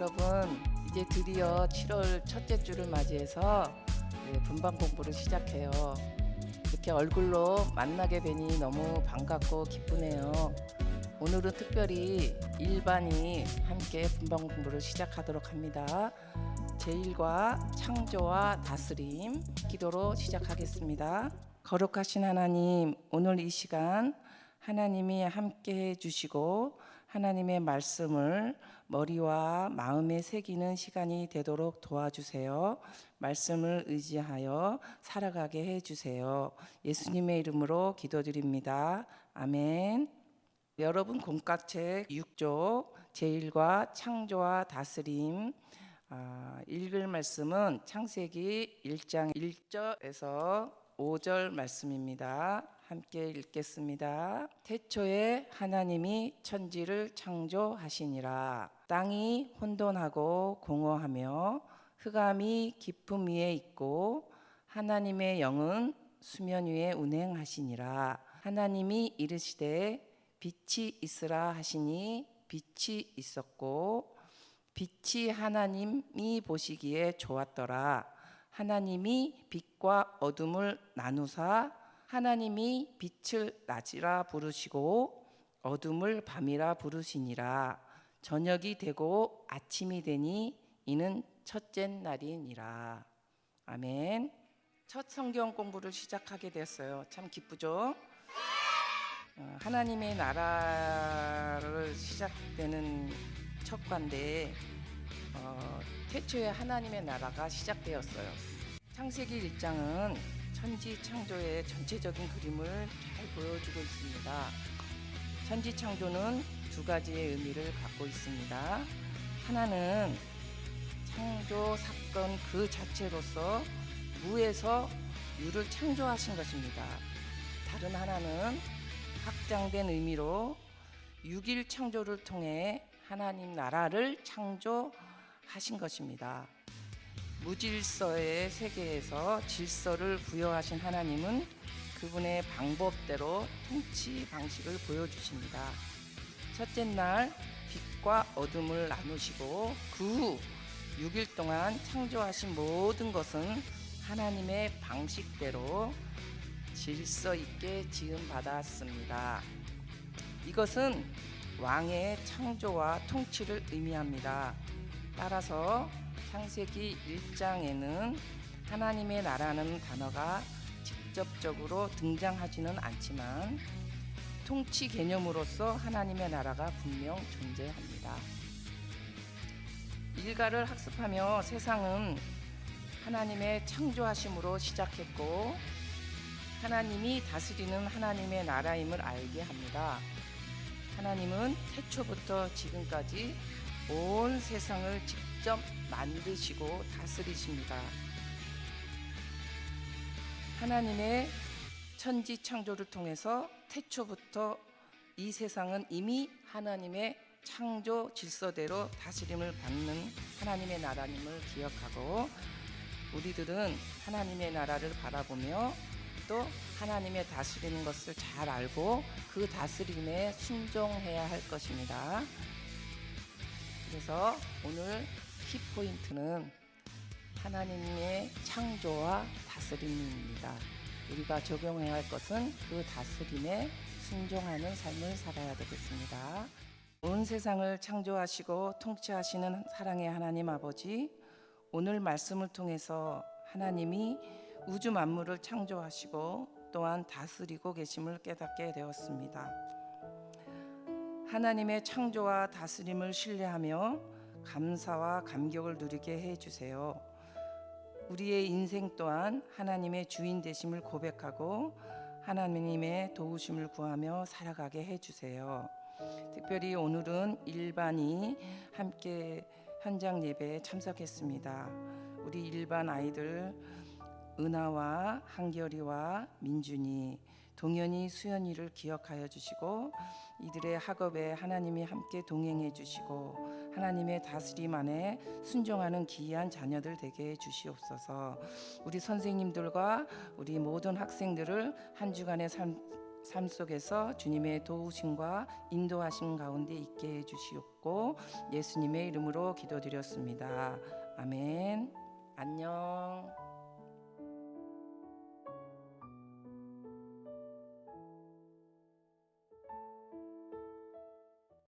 여러분, 이제 드디어 7월 첫째 주를 맞이해서 분방 공부를 시작해요. 이렇게 얼굴로 만나게 되니 너무 반갑고 기쁘네요. 오늘은 특별히 일반이 함께 분방 공부를 시작하도록 합니다. 제1과 창조와 다스림 기도로 시작하겠습니다. 거룩하신 하나님, 오늘 이 시간 하나님이 함께 해주시고 하나님의 말씀을 머리와 마음에 새기는 시간이 되도록 도와주세요. 말씀을 의지하여 살아가게 해주세요. 예수님의 이름으로 기도드립니다. 아멘. 여러분, 공각책 6조 제1과 창조와 다스림 읽을 말씀은 창세기 1장 1절에서 5절 말씀입니다. 함께 읽겠습니다. 태초에 하나님이 천지를 창조하시니라. 땅이 혼돈하고 공허하며 흑암이 깊음 위에 있고 하나님의 영은 수면 위에 운행하시니라. 하나님이 이르시되 빛이 있으라 하시니 빛이 있었고 빛이 하나님이 보시기에 좋았더라. 하나님이 빛과 어둠을 나누사 하나님이 빛을 낮이라 부르시고 어둠을 밤이라 부르시니라. 저녁이 되고 아침이 되니 이는 첫째 날이니라. 아멘. 첫 성경 공부를 시작하게 됐어요. 참 기쁘죠? 하나님의 나라를 시작되는 첫 관데 태초에 하나님의 나라가 시작되었어요. 창세기 1장은 천지 창조의 전체적인 그림을 잘 보여주고 있습니다. 천지 창조는 두 가지의 의미를 갖고 있습니다. 하나는 창조 사건 그 자체로서 무에서 유를 창조하신 것입니다. 다른 하나는 확장된 의미로 6일 창조를 통해 하나님 나라를 창조하신 것입니다. 무질서의 세계에서 질서를 부여하신 하나님은 그분의 방법대로 통치 방식을 보여주십니다. 첫째 날 빛과 어둠을 나누시고 그 후 6일 동안 창조하신 모든 것은 하나님의 방식대로 질서 있게 지음받았습니다. 이것은 왕의 창조와 통치를 의미합니다. 따라서 창세기 1장에는 하나님의 나라는 단어가 직접적으로 등장하지는 않지만 통치 개념으로서 하나님의 나라가 분명 존재합니다. 일가를 학습하며 세상은 하나님의 창조하심으로 시작했고 하나님이 다스리는 하나님의 나라임을 알게 합니다. 하나님은 태초부터 지금까지 온 세상을 직접 만드시고 다스리십니다. 하나님의 천지 창조를 통해서 태초부터 이 세상은 이미 하나님의 창조 질서대로 다스림을 받는 하나님의 나라님을 기억하고 우리들은 하나님의 나라를 바라보며 또 하나님의 다스리는 것을 잘 알고 그 다스림에 순종해야 할 것입니다. 그래서 오늘 키포인트는 하나님의 창조와 다스림입니다. 우리가 적용해야 할 것은 그 다스림에 순종하는 삶을 살아야 되겠습니다. 온 세상을 창조하시고 통치하시는 사랑의 하나님 아버지, 오늘 말씀을 통해서 하나님이 우주 만물을 창조하시고 또한 다스리고 계심을 깨닫게 되었습니다. 하나님의 창조와 다스림을 신뢰하며 감사와 감격을 누리게 해주세요. 우리의 인생 또한 하나님의 주인 되심을 고백하고 하나님의 도우심을 구하며 살아가게 해주세요. 특별히 오늘은 일반이 함께 현장 예배에 참석했습니다. 우리 일반 아이들 은하와 한결이와 민준이, 동현이, 수연이를 기억하여 주시고 이들의 학업에 하나님이 함께 동행해 주시고 하나님의 다스림 안에 순종하는 귀한 자녀들 되게 해 주시옵소서. 우리 선생님들과 우리 모든 학생들을 한 주간의 삶 속에서 주님의 도우심과 인도하심 가운데 있게 해주시옵고 예수님의 이름으로 기도드렸습니다. 아멘. 안녕.